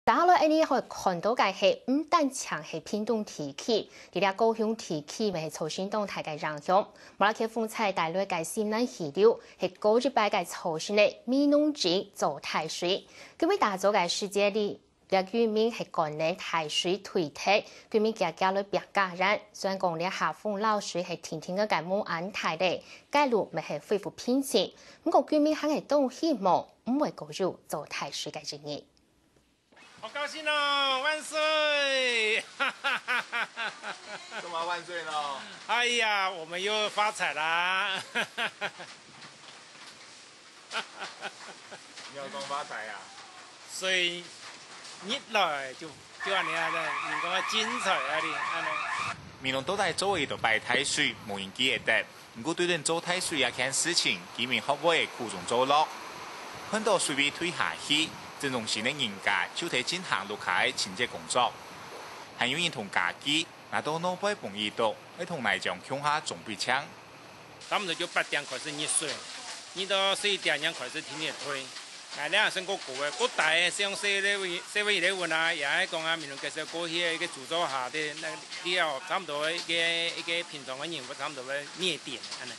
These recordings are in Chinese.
打落呢可以看到嘅係唔但強係偏東地區，而家高雄地區咪係朝鮮動態嘅影響。馬拉克風彩帶來嘅西南氣流係高一百嘅朝鮮嘅美濃井做太水，佢為打造嘅世界裡，嘅居民係乾冷太水退退，居民家家裡別感染。雖然講呢下風漏水係天天嘅感冒安泰咧，街路咪係恢復平靜，不過居民還係都希望唔會過入做太水嘅經驗。好高興哦！萬歲！幹嘛萬歲呢？哎呀，我們又發財啦！你要講發財呀？所以日來就安尼啊，人講精彩啊哩，安尼。民眾都在周圍度擺太水，無人記得。不過對人做太水也件事情，居民學會苦中作樂，很多水位退下去。鄭重新的人家就喺進行陸下的清潔工作，還有人同家己拿到腦背碰耳朵，一同來將鄉下準備槍。差唔多就8點開始熱水，熱到11點鐘開始天熱退。我哋先個舊嘅，古代嘅像社會嚟問啊，也係講啊，民眾其實過去嘅主造下啲那啲要差唔多一個平常嘅人物差唔多嘅熱點，安尼。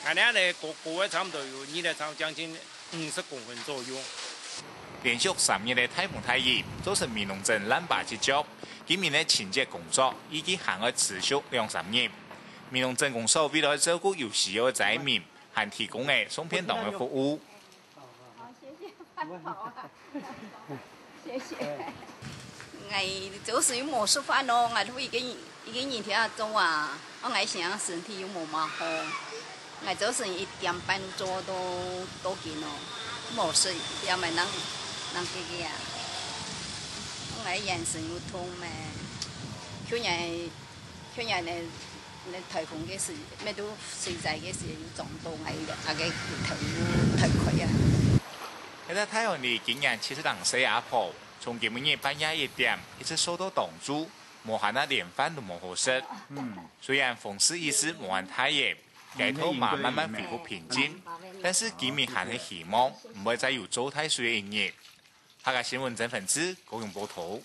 我哋咧舊嘅差唔多有熱到差將近50公分左右。連續3日的颱風太熱，造成美濃鎮濫壩積聚，今年的清潔工作預計還會持續2-3日。美濃鎮公所為了照顧有需要的災民，還提供了送便當的服務。好，謝謝。我就是有冇食飯咯，我都一個人天做啊，我想身體又冇嘛好，我就是1點半做都見咯，冇事，要咪能幾啊？我眼神又痛咩？去年那颱風嘅時，咩都水災嘅時又撞到我個頭盔啊！喺個太陽裡竟然70人死阿婆，從今日半夜1點一直受到凍住，無限那連飯都冇好食。雖然風勢一時無限太熱，街頭嘛慢慢恢復平靜，但是居民還係希望唔會再有做太水嘅營業。下個新聞真分子高雄報道。